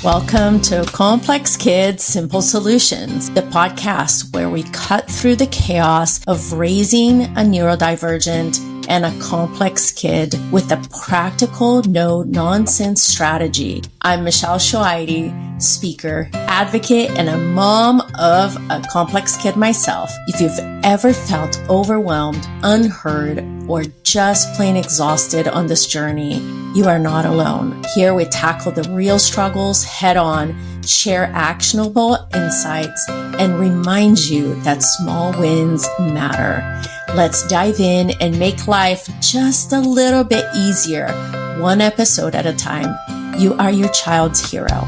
Welcome to Complex Kids, Simple Solutions, the podcast where we cut through the chaos of raising a neurodivergent and a complex kid with a practical, no-nonsense strategy. I'm Michelle Shoaidi, speaker, advocate, and a mom of a complex kid myself. If you've ever felt overwhelmed, unheard, or just plain exhausted on this journey, you are not alone. Here we tackle the real struggles head on, share actionable insights, and remind you that small wins matter. Let's dive in and make life just a little bit easier, one episode at a time. You are your child's hero.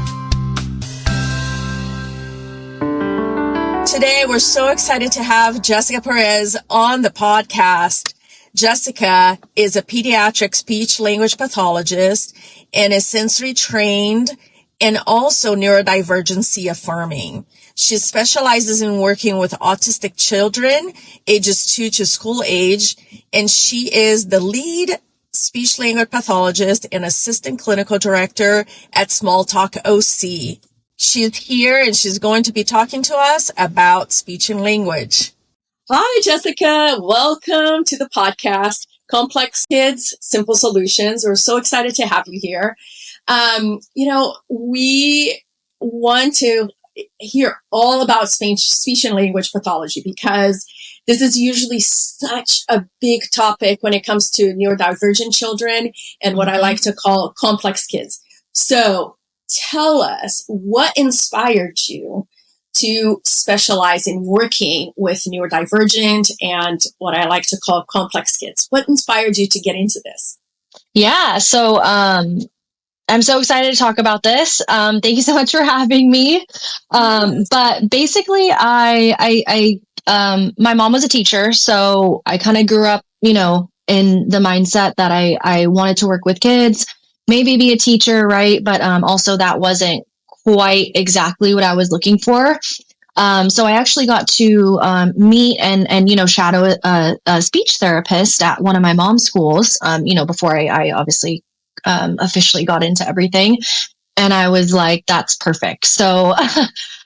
Today, we're so excited to have Jesseca Perez on the podcast. Jesseca is a pediatric speech-language pathologist and is sensory trained and also neurodiversity-affirming. She specializes in working with autistic children, ages 2 to school age, and she is the lead speech-language pathologist and assistant clinical director at Smalltalk OC. She's here and she's going to be talking to us about speech and language. Hi, Jesseca. Welcome to the podcast, Complex Kids, Simple Solutions. We're so excited to have you here. We want to hear all about speech and language pathology because this is usually such a big topic when it comes to neurodivergent children and what I like to call complex kids. So tell us what inspired you to specialize in working with neurodivergent and what I like to call complex kids. What inspired you to get into this? Yeah, so I'm so excited to talk about this. Thank you so much for having me. But basically, my mom was a teacher, so I kind of grew up, in the mindset that I wanted to work with kids, maybe be a teacher, right? But also that wasn't quite exactly what I was looking for. So I actually got to meet and shadow a speech therapist at one of my mom's schools, before I obviously officially got into everything. And I was like, that's perfect. So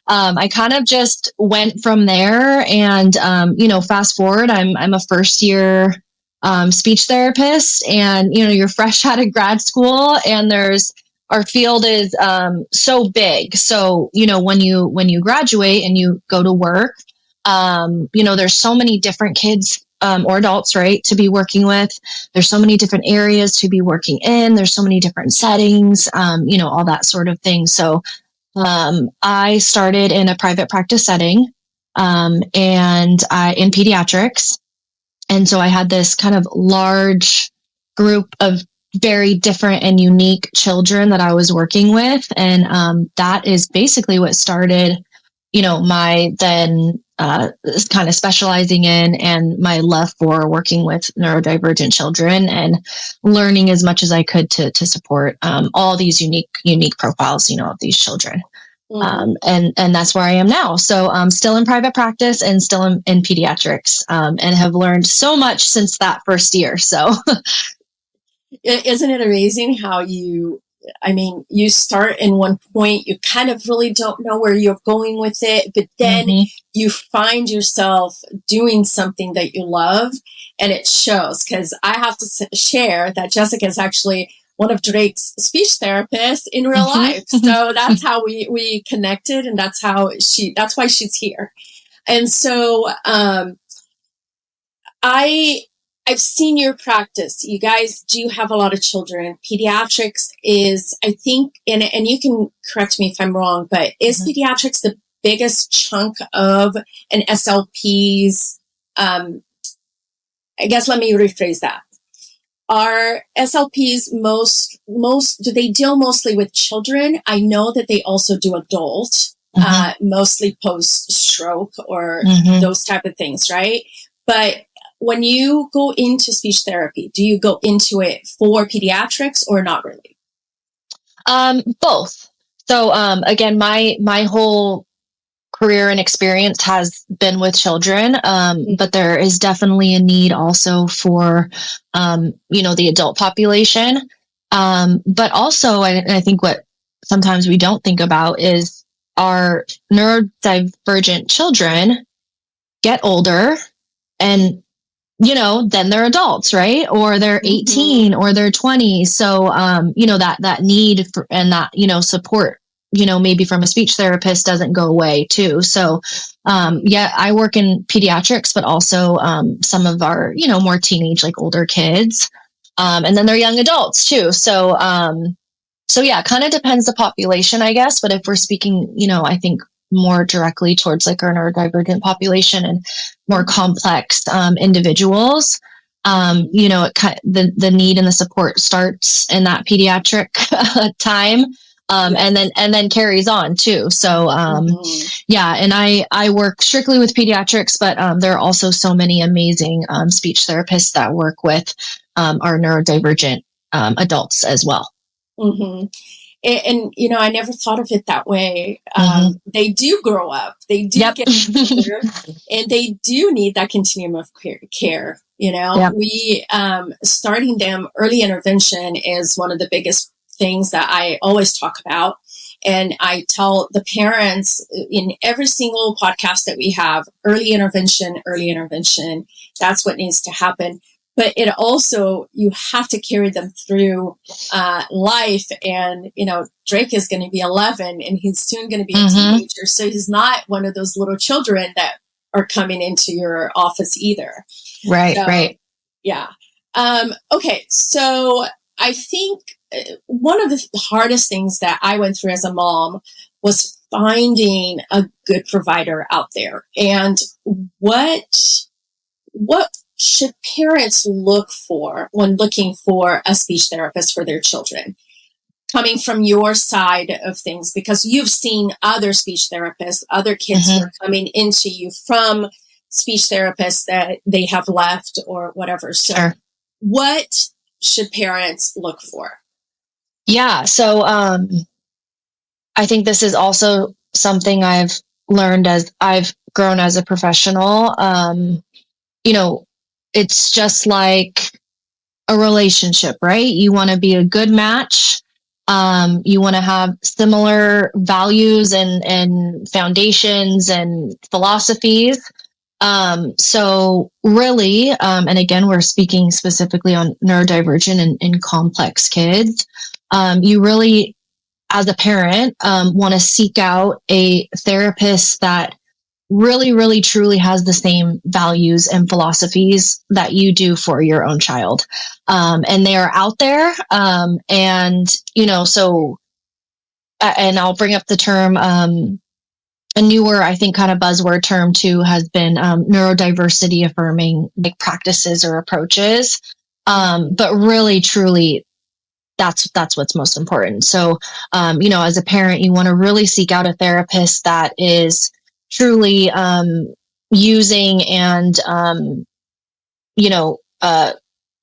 I kind of just went from there and, fast forward, I'm a first year speech therapist and, you're fresh out of grad school and our field is so big. So, when you graduate and you go to work, there's so many different kids or adults, right, to be working with. There's so many different areas to be working in. There's so many different settings, all that sort of thing. So I started in a private practice setting and in pediatrics. And so I had this kind of large group of very different and unique children that I was working with. And that is basically what started, my then kind of specializing in and my love for working with neurodivergent children and learning as much as I could to support all these unique profiles, of these children. And that's where I am now. So I'm still in private practice and still in pediatrics and have learned so much since that first year. So isn't it amazing how you start in one point, you kind of really don't know where you're going with it, but then you find yourself doing something that you love and it shows. Because I have to share that Jesseca is actually one of Drake's speech therapists in real life. So that's how we connected and that's why she's here. And so I've seen your practice. You guys do have a lot of children. Pediatrics is, I think, and you can correct me if I'm wrong, but is pediatrics the biggest chunk of an SLP's? I guess let me rephrase that. Are SLPs do they deal mostly with children? I know that they also do adult, mostly post-stroke or those type of things, right? But when you go into speech therapy, do you go into it for pediatrics or not really? Both. So, again, my whole career and experience has been with children. But there is definitely a need also for, the adult population. But also, I think what sometimes we don't think about is our neurodivergent children get older and, then they're adults, right? Or they're 18 or they're 20. So, that need for, and that, support, maybe from a speech therapist doesn't go away too. So, I work in pediatrics, but also, some of our, more teenage, like older kids. And then they're young adults too. So, it kind of depends the population, I guess. But if we're speaking, I think more directly towards like our neurodivergent population and more complex individuals, the need and the support starts in that pediatric time, and then carries on too. So, and I work strictly with pediatrics, but there are also so many amazing speech therapists that work with our neurodivergent adults as well. Mm-hmm. And, I never thought of it that way. They do grow up, they do get older, and they do need that continuum of care. We, starting them early intervention is one of the biggest things that I always talk about. And I tell the parents in every single podcast that we have, early intervention, that's what needs to happen. But it also, you have to carry them through life. And, Drake is going to be 11 and he's soon going to be a teenager. So he's not one of those little children that are coming into your office either. Right, right. Yeah. Okay. So I think one of the hardest things that I went through as a mom was finding a good provider out there. And what should parents look for when looking for a speech therapist for their children? Coming from your side of things, because you've seen other speech therapists, other kids who are coming into you from speech therapists that they have left or whatever. So what should parents look for? Yeah. So I think this is also something I've learned as I've grown as a professional. It's just like a relationship, right? You want to be a good match. You want to have similar values and foundations and philosophies. So really, and again, we're speaking specifically on neurodivergent and complex kids. You really, as a parent, want to seek out a therapist that really, really, truly has the same values and philosophies that you do for your own child. And they are out there. And I'll bring up the term, a newer, I think, kind of buzzword term too has been neurodiversity-affirming like practices or approaches. But really, truly, that's what's most important. So, as a parent, you want to really seek out a therapist that is truly using and,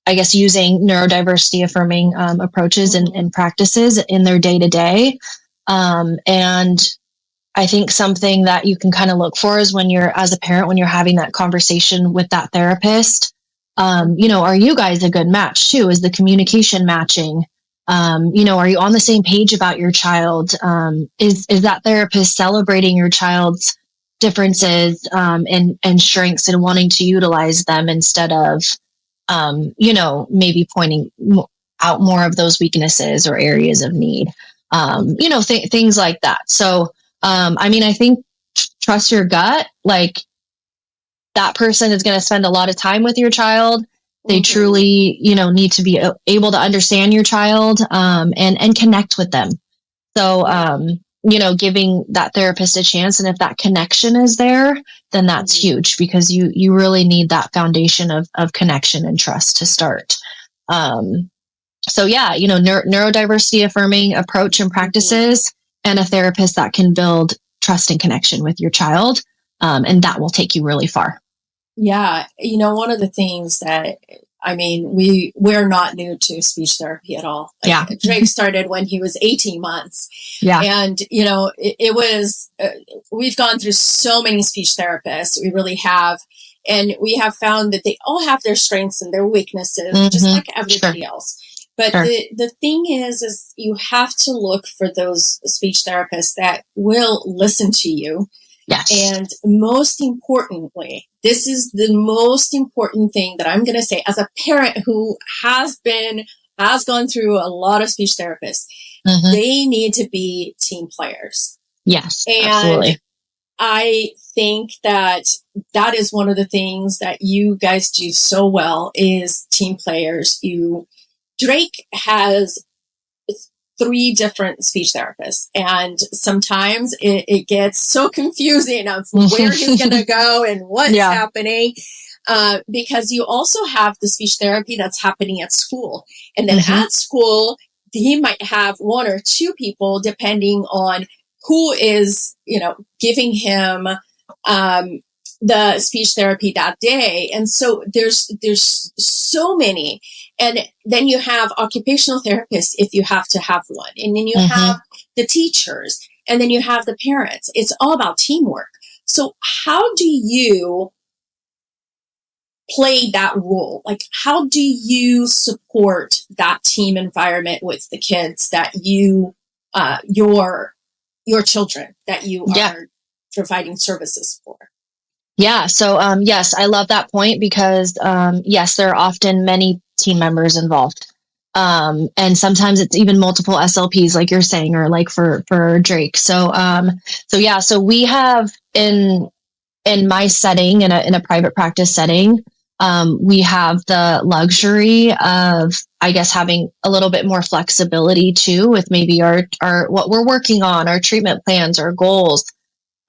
I guess using neurodiversity affirming approaches and practices in their day to day. And I think something that you can kind of look for is when you're, as a parent, when you're having that conversation with that therapist, are you guys a good match too? Is the communication matching? Are you on the same page about your child? Is that therapist celebrating your child's differences and strengths and wanting to utilize them instead of, maybe pointing out more of those weaknesses or areas of need, things like that. So, I think trust your gut. Like that person is going to spend a lot of time with your child. They truly, need to be able to understand your child, and connect with them. So, giving that therapist a chance. And if that connection is there, then that's huge because you really need that foundation of connection and trust to start. Neurodiversity affirming approach and practices and a therapist that can build trust and connection with your child. And that will take you really far. Yeah. One of the things that, we're not new to speech therapy at all. Drake started when he was 18 months. Yeah. And, it was, we've gone through so many speech therapists. We really have. And we have found that they all have their strengths and their weaknesses, just like everybody else. But Sure. the thing is you have to look for those speech therapists that will listen to you. Yes. And most importantly, this is the most important thing that I'm going to say as a parent who has gone through a lot of speech therapists. Mm-hmm. They need to be team players. Yes, and absolutely. I think that is one of the things that you guys do so well is team players. Drake has 3 different speech therapists, and sometimes it gets so confusing of where he's going to go and what's happening, because you also have the speech therapy that's happening at school. And then at school, he might have 1 or 2 people, depending on who is, giving him the speech therapy that day. And so there's so many. And then you have occupational therapists if you have to have one. And then you have the teachers, and then you have the parents. It's all about teamwork. So how do you play that role? Like, how do you support that team environment with the kids that you, your children that you are providing services for? Yeah. So, yes, I love that point because, yes, there are often many team members involved. And sometimes it's even multiple SLPs, like you're saying, or like for Drake. So we have in my setting, in a private practice setting, we have the luxury of, I guess, having a little bit more flexibility too, with maybe our what we're working on, our treatment plans, our goals.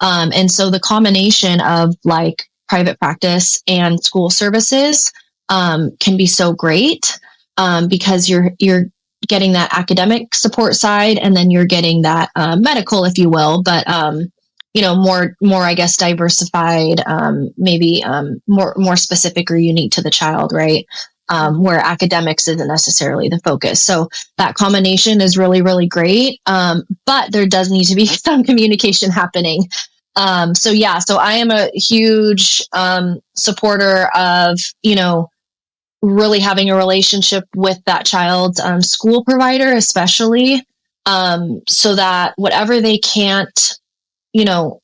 And so the combination of like private practice and school services can be so great because you're getting that academic support side, and then you're getting that medical, if you will, but more I guess diversified, maybe more specific or unique to the child, right? Where academics isn't necessarily the focus. So that combination is really, really great. But there does need to be some communication happening. So I am a huge supporter of, really having a relationship with that child's school provider, especially, so that whatever they can't,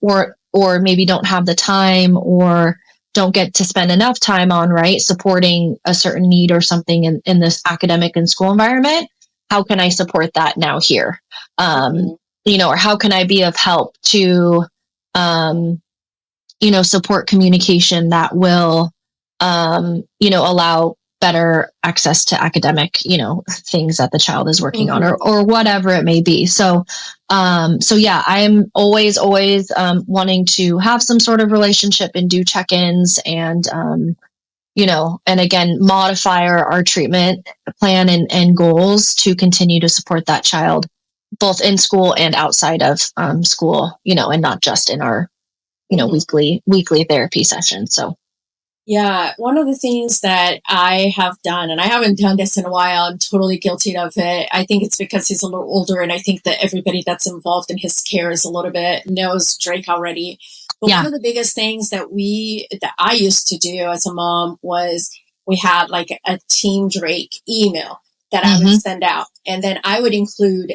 or maybe don't have the time or don't get to spend enough time on, right, supporting a certain need or something in this academic and school environment, how can I support that now here? Or how can I be of help to, support communication that will, allow better access to academic, things that the child is working on, or whatever it may be. So I'm always wanting to have some sort of relationship and do check-ins and, and again, modify our treatment plan and goals to continue to support that child, both in school and outside of school, and not just in our, weekly therapy sessions. So. Yeah, one of the things that I have done, and I haven't done this in a while, I'm totally guilty of it. I think it's because he's a little older, and I think that everybody that's involved in his care is a little bit knows Drake already. But one of the biggest things that I used to do as a mom was we had like a Team Drake email that I would send out, and then I would include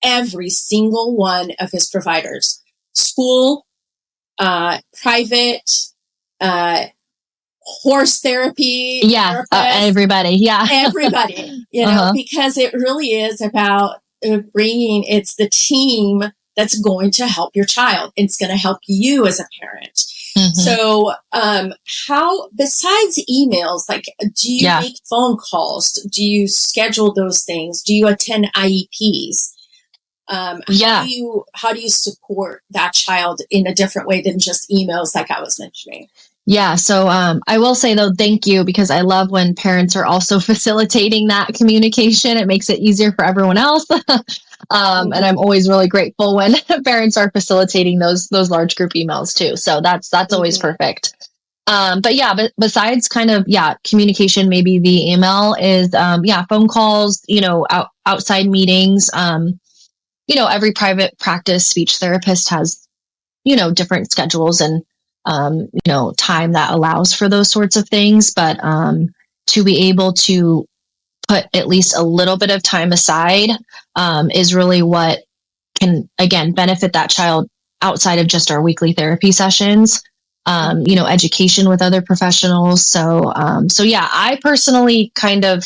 every single one of his providers, school, private, horse therapy. Everybody. Everybody, because it really is about it's the team that's going to help your child. It's going to help you as a parent. So, how, besides emails, like, do you make phone calls? Do you schedule those things? Do you attend IEPs? How do you support that child in a different way than just emails, like I was mentioning? Yeah. So I will say, though, thank you, because I love when parents are also facilitating that communication. It makes it easier for everyone else. And I'm always really grateful when parents are facilitating those large group emails, too. So that's always perfect. But besides kind of, communication, maybe the email is, phone calls, outside meetings. Every private practice speech therapist has, different schedules and, time that allows for those sorts of things. But to be able to put at least a little bit of time aside, is really what can, again, benefit that child outside of just our weekly therapy sessions. Education with other professionals. So yeah, I personally kind of,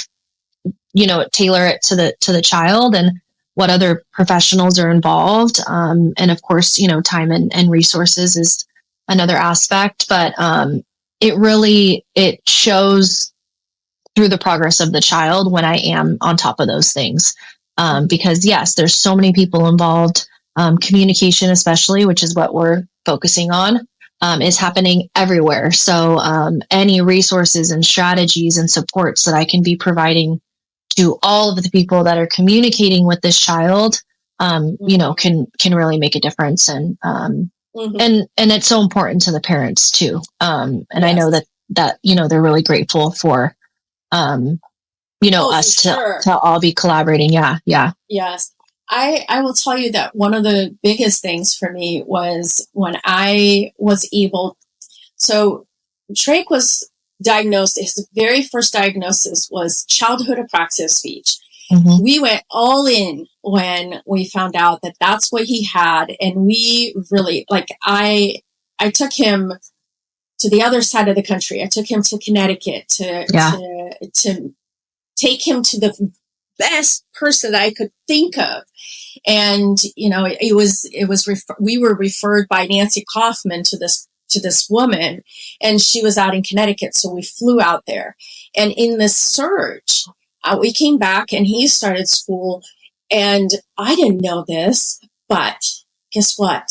tailor it to the child and what other professionals are involved. And of course, time and resources is another aspect, but it shows through the progress of the child when I am on top of those things. Because yes, there's so many people involved. Communication, especially, which is what we're focusing on, is happening everywhere. So any resources and strategies and supports that I can be providing to all of the people that are communicating with this child, can really make a difference. And and it's so important to the parents too. And yes. I know that they're really grateful for us to all be collaborating. Yeah. Yes. I will tell you that one of the biggest things for me was when I was able, so Drake was diagnosed, his very first diagnosis was childhood apraxia of speech. Mm-hmm. We went all in when we found out that that's what he had. And we really, I took him to the other side of the country. I took him to Connecticut to take him to the best person that I could think of. And, we were referred by Nancy Kaufman to this woman, and she was out in Connecticut. So we flew out there, and in this search, we came back and he started school, and I didn't know this, but guess what?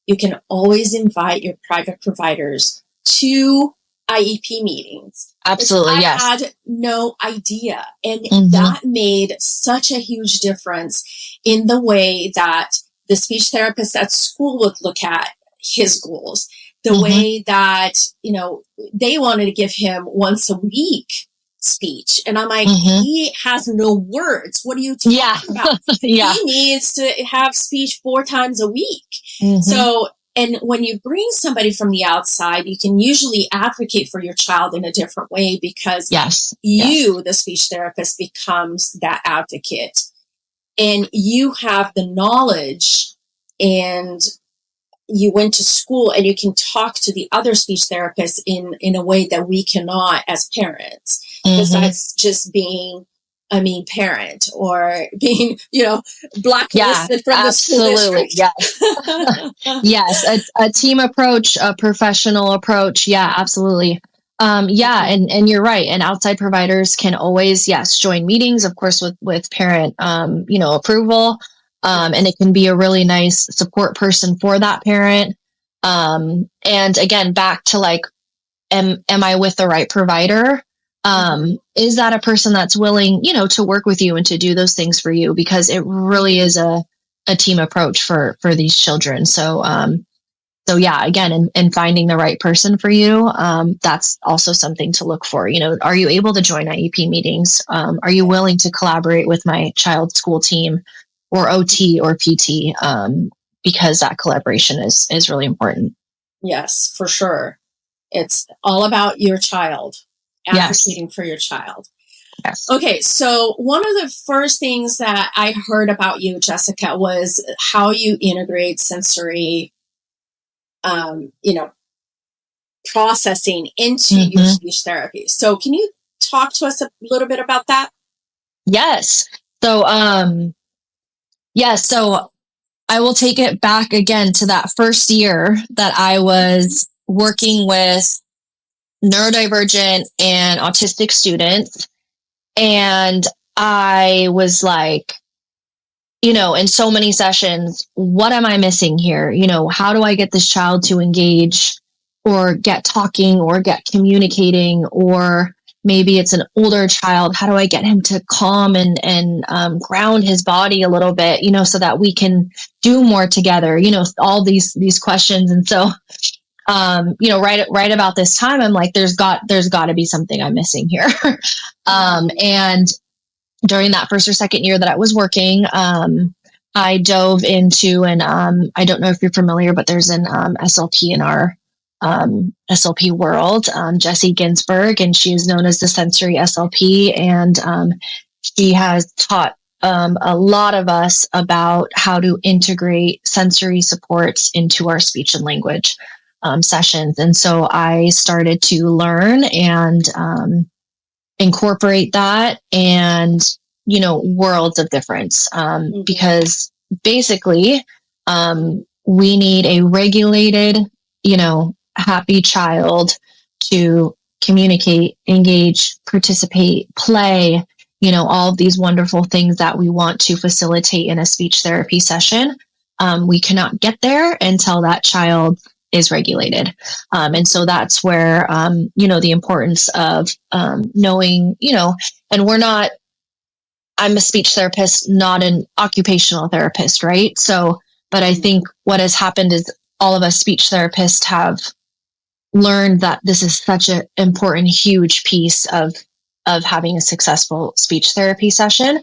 You can always invite your private providers to IEP meetings. Absolutely, yes. I had no idea. And that made such a huge difference in the way that the speech therapist at school would look at his goals, the way that, they wanted to give him once a week speech. And I'm like, he has no words. What are you talking about? Yeah. He needs to have speech 4 times a week. So, and when you bring somebody from the outside, you can usually advocate for your child in a different way because the speech therapist, becomes that advocate. And you have the knowledge, and you went to school, and you can talk to the other speech therapists in a way that we cannot as parents. Because that's just being a mean parent or being, blacklisted from the school district. Yes. Yes. A team approach, a professional approach. Yeah, absolutely. And you're right. And outside providers can always, join meetings, of course, with parent, approval. And it can be a really nice support person for that parent. And again, back to am I with the right provider? Is that a person that's willing, to work with you and to do those things for you? Because it really is a team approach for these children. So again, and finding the right person for you, that's also something to look for. Are you able to join IEP meetings? Are you willing to collaborate with my child's school team or OT or PT? Because that collaboration is really important. Yes, for sure. It's all about your child. Advocating for your child. Yes. Okay, so one of the first things that I heard about you, Jesseca, was how you integrate sensory, processing into your speech therapy. So can you talk to us a little bit about that? Yes. So, so I will take it back again to that first year that I was working with neurodivergent and autistic students. And I was like, in so many sessions, what am I missing here? How do I get this child to engage or get talking or get communicating? Or maybe it's an older child. How do I get him to calm and ground his body a little bit, so that we can do more together, all these questions. And so right about this time, I'm like, there's got to be something I'm missing here. And during that first or second year that I was working, I dove into, and I don't know if you're familiar, but there's an SLP in our SLP world, Jessie Ginsburg, and she is known as the sensory SLP. And she has taught a lot of us about how to integrate sensory supports into our speech and language sessions. And so I started to learn and incorporate that, and, worlds of difference, because basically we need a regulated, happy child to communicate, engage, participate, play, all of these wonderful things that we want to facilitate in a speech therapy session. We cannot get there until that child is regulated. And so that's where, the importance of knowing, and I'm a speech therapist, not an occupational therapist, right? So, but I think what has happened is all of us speech therapists have learned that this is such an important, huge piece of having a successful speech therapy session.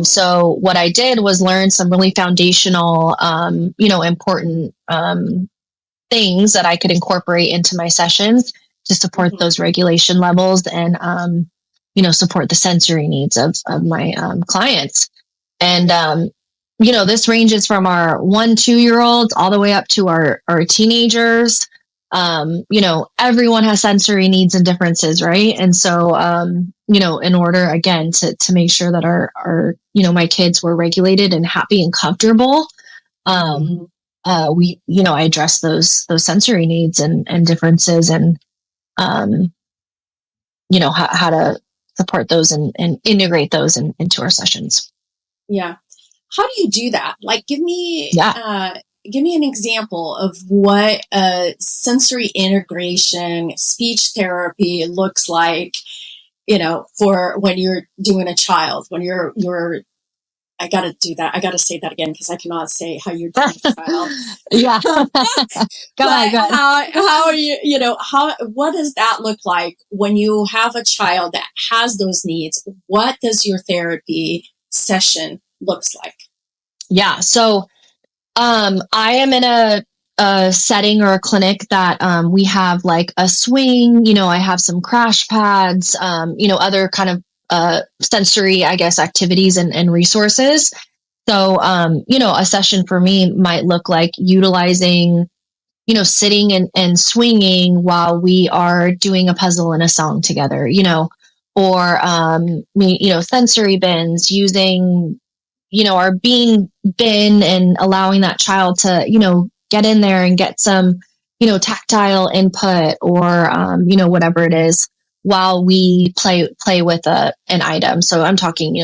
So what I did was learn some really foundational, important things that I could incorporate into my sessions to support those regulation levels and, support the sensory needs of my clients. And, this ranges from our 1-2-year-olds all the way up to our teenagers. Everyone has sensory needs and differences, right? And so, in order, again, to make sure that our my kids were regulated and happy and comfortable, I address those sensory needs and differences, and, how to support those and integrate those into our sessions. Yeah. How do you do that? Like, give me an example of what a sensory integration speech therapy looks like, for when you're doing a child, when you're I got to do that. I got to say that again because I cannot say how you're doing a child. Yeah. Go ahead. How are you, what does that look like when you have a child that has those needs? What does your therapy session looks like? Yeah. So, I am in a setting or a clinic that, we have like a swing, I have some crash pads, other kind of, sensory, I guess, activities and resources. So, a session for me might look like utilizing, sitting and swinging while we are doing a puzzle and a song together, or, sensory bins, using, our bean bin and allowing that child to, get in there and get some, tactile input or, whatever it is while we play with an item. So I'm talking,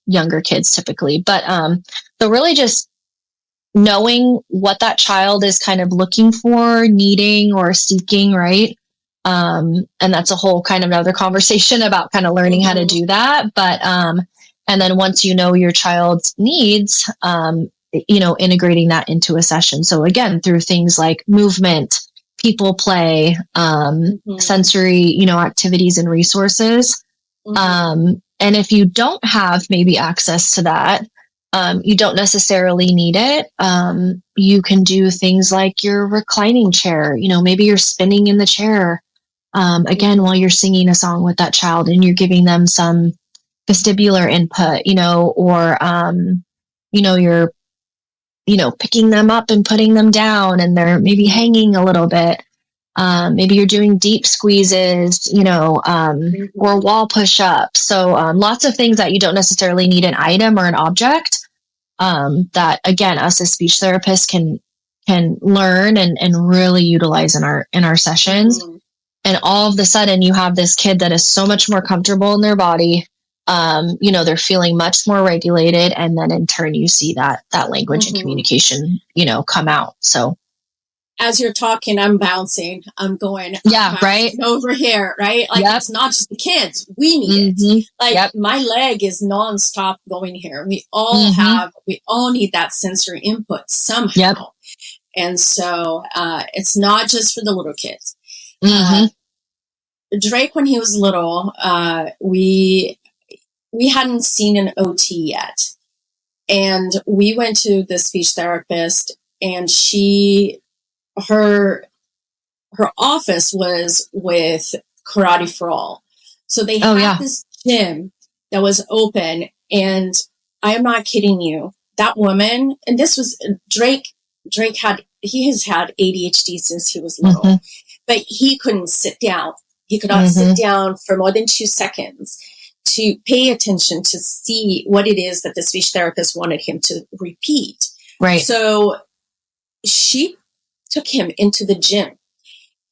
younger kids typically, but, so really just knowing what that child is kind of looking for, needing or seeking, right? And that's a whole kind of another conversation about kind of learning how to do that. But, and then once you know your child's needs, integrating that into a session. So again, through things like movement, people play, sensory, activities and resources. And if you don't have maybe access to that, you don't necessarily need it. You can do things like your reclining chair, maybe you're spinning in the chair, again, while you're singing a song with that child and you're giving them some vestibular input, or, you're, picking them up and putting them down and they're maybe hanging a little bit. Maybe you're doing deep squeezes, or wall push-ups. So lots of things that you don't necessarily need an item or an object, that again, us as speech therapists can learn and really utilize in our sessions. And all of a sudden you have this kid that is so much more comfortable in their body. They're feeling much more regulated. And then in turn, you see that language and communication, come out. So as you're talking, I'm bouncing. I'm going, right over here, right? Like, it's not just the kids. We need it. Like, my leg is nonstop going here. We all need that sensory input somehow. And so, it's not just for the little kids. Drake, when he was little, we hadn't seen an OT yet. And we went to the speech therapist and her her office was with Karate for All. So they had this gym that was open, and I am not kidding you. That woman, and this was Drake has had ADHD since he was little, but he couldn't sit down. He could not sit down for more than 2 seconds to pay attention to see what it is that the speech therapist wanted him to repeat. Right. So she took him into the gym,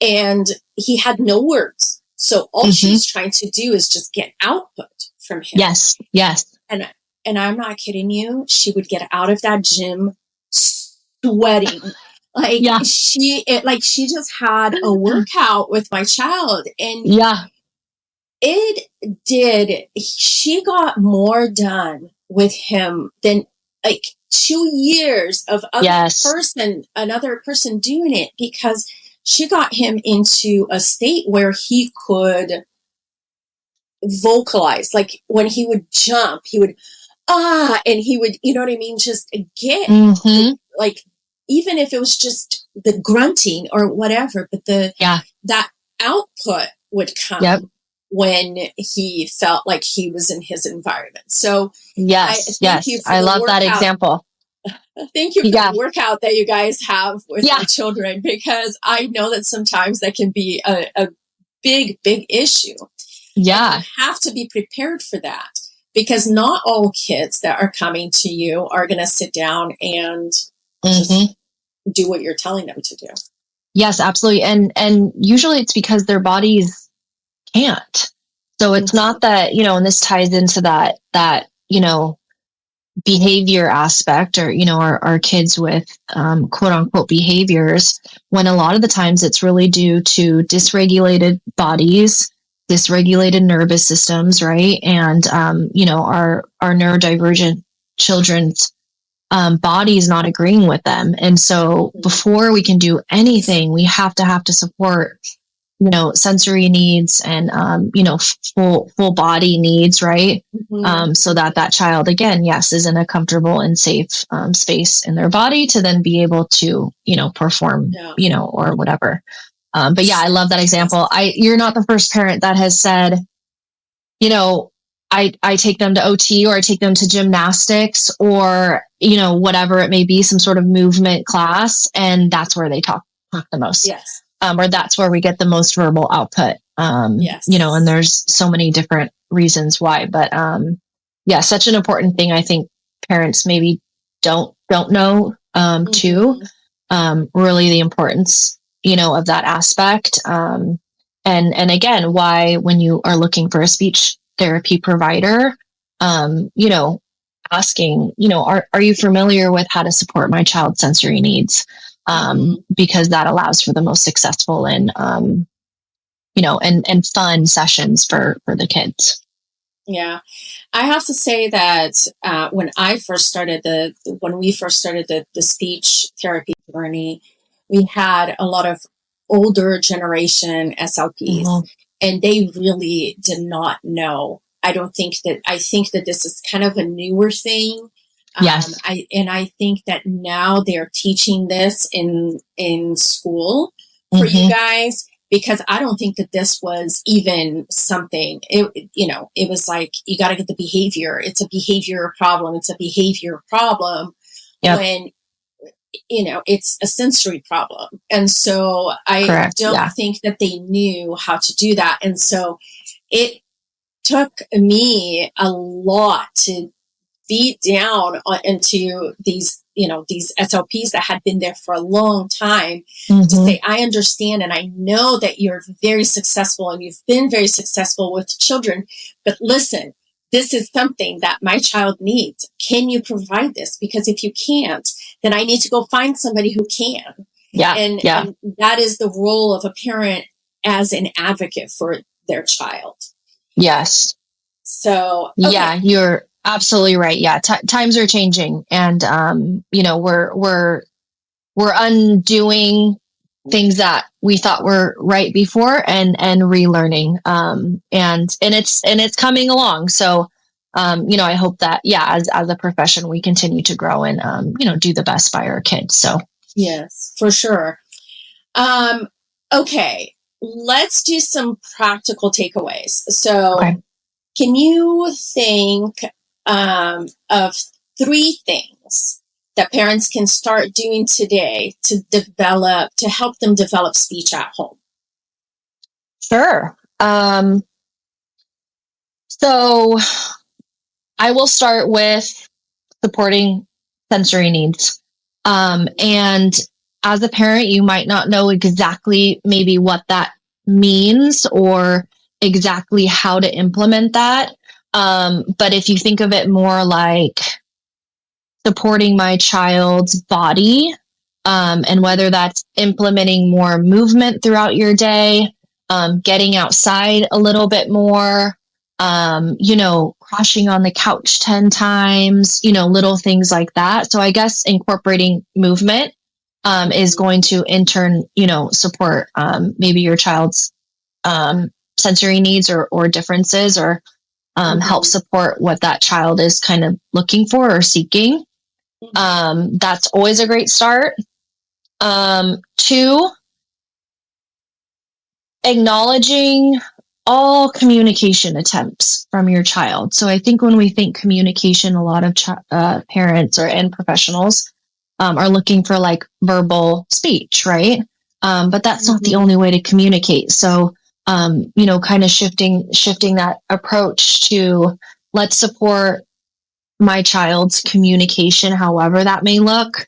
and he had no words. So all she's trying to do is just get output from him. Yes. Yes. And I'm not kidding you. She would get out of that gym sweating. She just had a workout with my child. And it did. She got more done with him than like 2 years of another person doing it, because she got him into a state where he could vocalize. Like when he would jump, he would, and he would, you know what I mean? Just get like, even if it was just the grunting or whatever, but that output would come when he felt like he was in his environment. So I love that example. Thank you for the workout that you guys have with your children, because I know that sometimes that can be a big issue. Yeah. And you have to be prepared for that, because not all kids that are coming to you are going to sit down and just do what you're telling them to do. Yes, absolutely. And usually it's because their bodies can't. So it's not that, and this ties into that, behavior aspect, or, our kids with, quote unquote behaviors, when a lot of the times it's really due to dysregulated bodies, dysregulated nervous systems, right? And, our neurodivergent children's bodies not agreeing with them. And so before we can do anything, we have to support, sensory needs and, full body needs, right? So that child, again, is in a comfortable and safe space in their body to then be able to, perform, or whatever. But I love that example. You're not the first parent that has said, I take them to OT, or I take them to gymnastics, or, whatever it may be, some sort of movement class. And that's where they talk the most. Yes. Or that's where we get the most verbal output. And there's so many different reasons why, but, such an important thing. I think parents maybe don't know, too, really the importance, of that aspect. And again, why, when you are looking for a speech therapy provider, asking, are you familiar with how to support my child's sensory needs? Because that allows for the most successful and fun sessions for the kids. Yeah. I have to say that, when we first started the speech therapy journey, we had a lot of older generation SLPs, and they really did not know. I think that this is kind of a newer thing. Yes. I think that now they're teaching this in school for you guys, because I don't think that this was even something. It was like, you got to get the behavior. It's a behavior problem. It's a behavior problem when it's a sensory problem. And so I don't think that they knew how to do that. And so it took me a lot to beat down into these SLPs that had been there for a long time, to say, I understand, and I know that you're very successful and you've been very successful with children, but listen, this is something that my child needs. Can you provide this? Because if you can't, then I need to go find somebody who can. And that is the role of a parent as an advocate for their child. Yes. So, you're absolutely right. Yeah. Times are changing, and, we're undoing things that we thought were right before, and relearning. And it's coming along. So, I hope that, as a profession, we continue to grow and, do the best by our kids. So. Yes, for sure. Okay, let's do some practical takeaways. So, Okay. can you think of 3 things that parents can start doing today to help them develop speech at home? Sure. So I will start with supporting sensory needs. And as a parent, you might not know exactly maybe what that means or exactly how to implement that. But if you think of it more like supporting my child's body, and whether that's implementing more movement throughout your day, getting outside a little bit more, crashing on the couch 10 times, little things like that. So I guess incorporating movement is going to in turn, support maybe your child's sensory needs or differences, or help support what that child is kind of looking for or seeking. That's always a great start. 2, acknowledging all communication attempts from your child. So I think when we think communication, a lot of parents and professionals are looking for like verbal speech, right? But that's not the only way to communicate. So, kind of shifting that approach to let's support my child's communication, however that may look.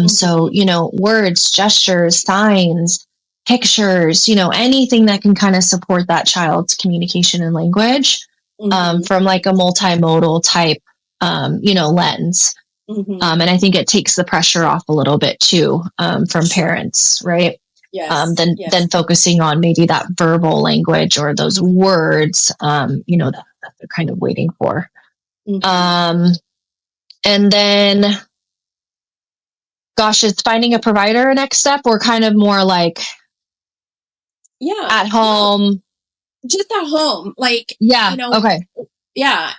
So, words, gestures, signs, pictures, anything that can kind of support that child's communication and language, from like a multimodal type, lens. And I think it takes the pressure off a little bit too, from parents, right? Yes. Then focusing on maybe that verbal language or those words, that they're kind of waiting for. And then, gosh, is finding a provider a next step, or kind of more like at home? Just at home. Like, okay. Yeah.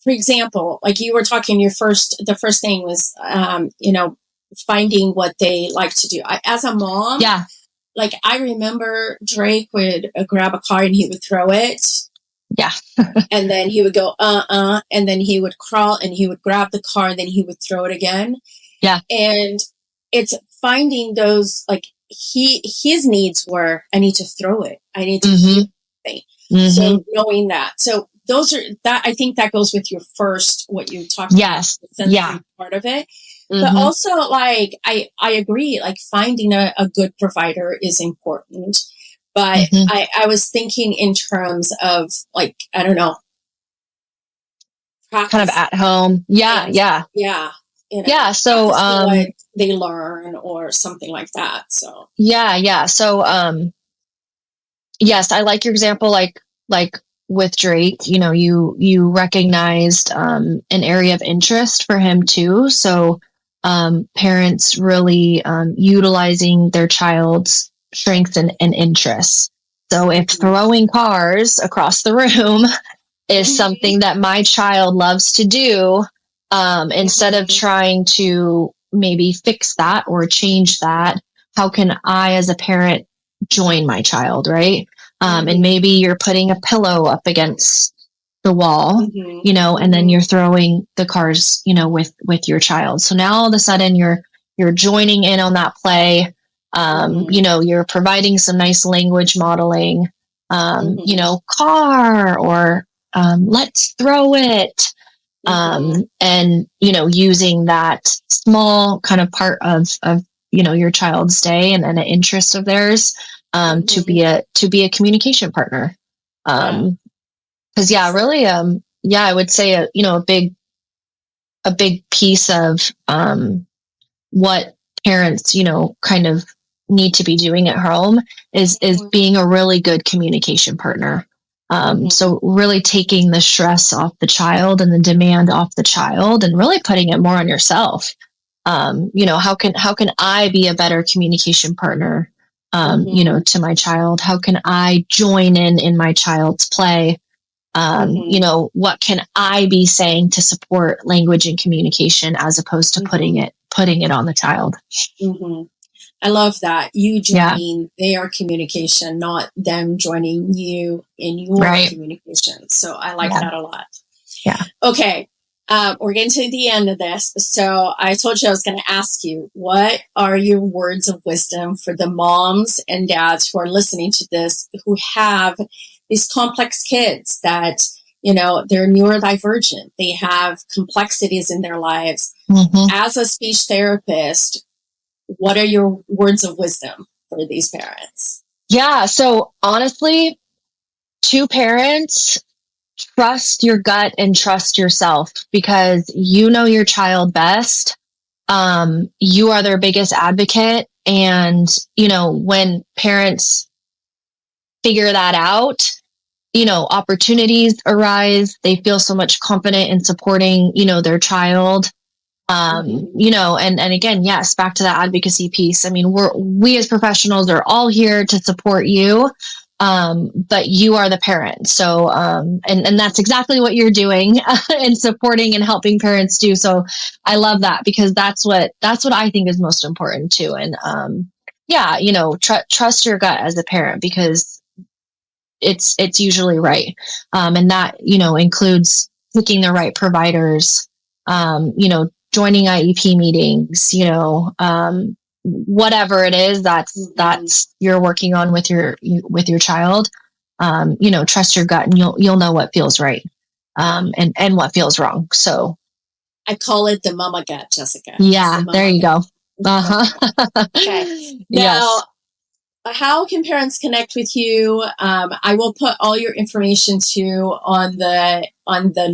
For example, like you were talking, the first thing was, finding what they like to do. As a mom, like I remember Drake would grab a car and he would throw it. Yeah. And then he would go, and then he would crawl and he would grab the car and then he would throw it again. Yeah. And it's finding those, like his needs were, I need to throw it. I need to do something. So knowing that. So I think that goes with your first, what you talked about, the sensory part of it. But also, like, I agree, like finding a good provider is important. But I was thinking in terms of, like, I don't know, kind of at home. Yeah. So what they learn or something like that. So So yes, I like your example. Like with Drake, you recognized an area of interest for him too. So parents really utilizing their child's strengths and interests. So if throwing cars across the room is something that my child loves to do, instead of trying to maybe fix that or change that, how can I as a parent join my child, right? And maybe you're putting a pillow up against the wall, and then you're throwing the cars, with your child. So now all of a sudden you're joining in on that play. You're providing some nice language modeling, car, or let's throw it. And, using that small kind of part of, your child's day and an interest of theirs, to be a communication partner. Cause really, I would say a big piece of, what parents, kind of need to be doing at home is being a really good communication partner. So really taking the stress off the child and the demand off the child and really putting it more on yourself. How can I be a better communication partner, to my child? How can I join in my child's play? What can I be saying to support language and communication as opposed to putting it on the child? I love that. You joining their communication, not them joining you in your communication. So I like that a lot. Yeah. Okay. We're getting to the end of this. So I told you I was going to ask you, what are your words of wisdom for the moms and dads who are listening to this, who have these complex kids that, you know, they're neurodivergent. They have complexities in their lives. Mm-hmm. As a speech therapist, what are your words of wisdom for these parents? Yeah. So honestly, to parents, trust your gut and trust yourself, because you know your child best. You are their biggest advocate. And, you know, when parents figure that out, you know, opportunities arise. They feel so much confident in supporting, you know, their child. You know, and again, yes, back to that advocacy piece. I mean, we as professionals are all here to support you. But you are the parent. So, and that's exactly what you're doing and supporting and helping parents do. So I love that, because that's what I think is most important too. And, yeah, you know, trust your gut as a parent, because it's usually right. And that, you know, includes picking the right providers, you know, joining IEP meetings, you know, whatever it is that's you're working on with your child. You know, trust your gut, and you'll know what feels right, and what feels wrong. So I call it the mama gut, Jesseca. Yeah, there you go. Okay. Now, how can parents connect with you? I will put all your information too on the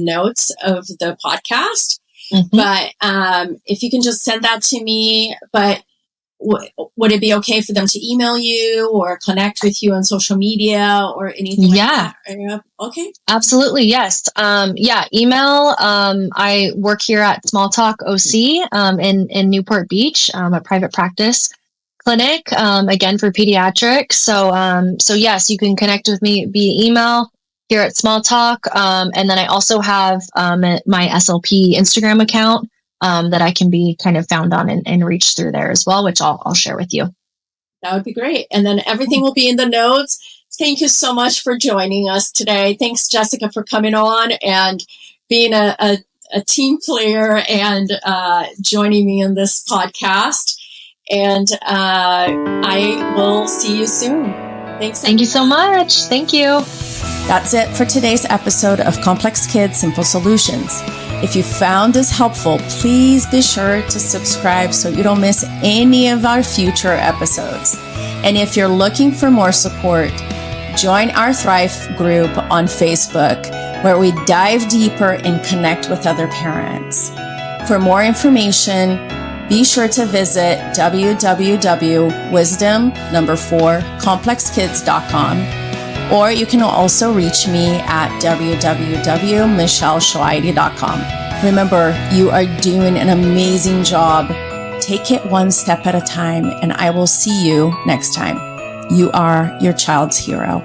notes of the podcast. Mm-hmm. But if you can just send that to me. But would it be okay for them to email you or connect with you on social media or anything like that? Okay. Absolutely. Yes. Email. I work here at Small Talk OC in Newport Beach, a private practice clinic, again for pediatrics. So yes, you can connect with me via email here at Small Talk. And then I also have my SLP Instagram account that I can be kind of found on and reach through there as well, which I'll share with you. That would be great. And then everything will be in the notes. Thank you so much for joining us today. Thanks, Jesseca, for coming on and being a team player and joining me in this podcast. And I will see you soon. Thanks. Thank you so much. Thank you. That's it for today's episode of Complex Kids, Simple Solutions. If you found this helpful, please be sure to subscribe so you don't miss any of our future episodes. And if you're looking for more support, join our Thrive group on Facebook, where we dive deeper and connect with other parents. For more information, be sure to visit www.wisdom4complexkids.com. Or you can also reach me at www.michelleshoaidi.com. Remember, you are doing an amazing job. Take it one step at a time, and I will see you next time. You are your child's hero.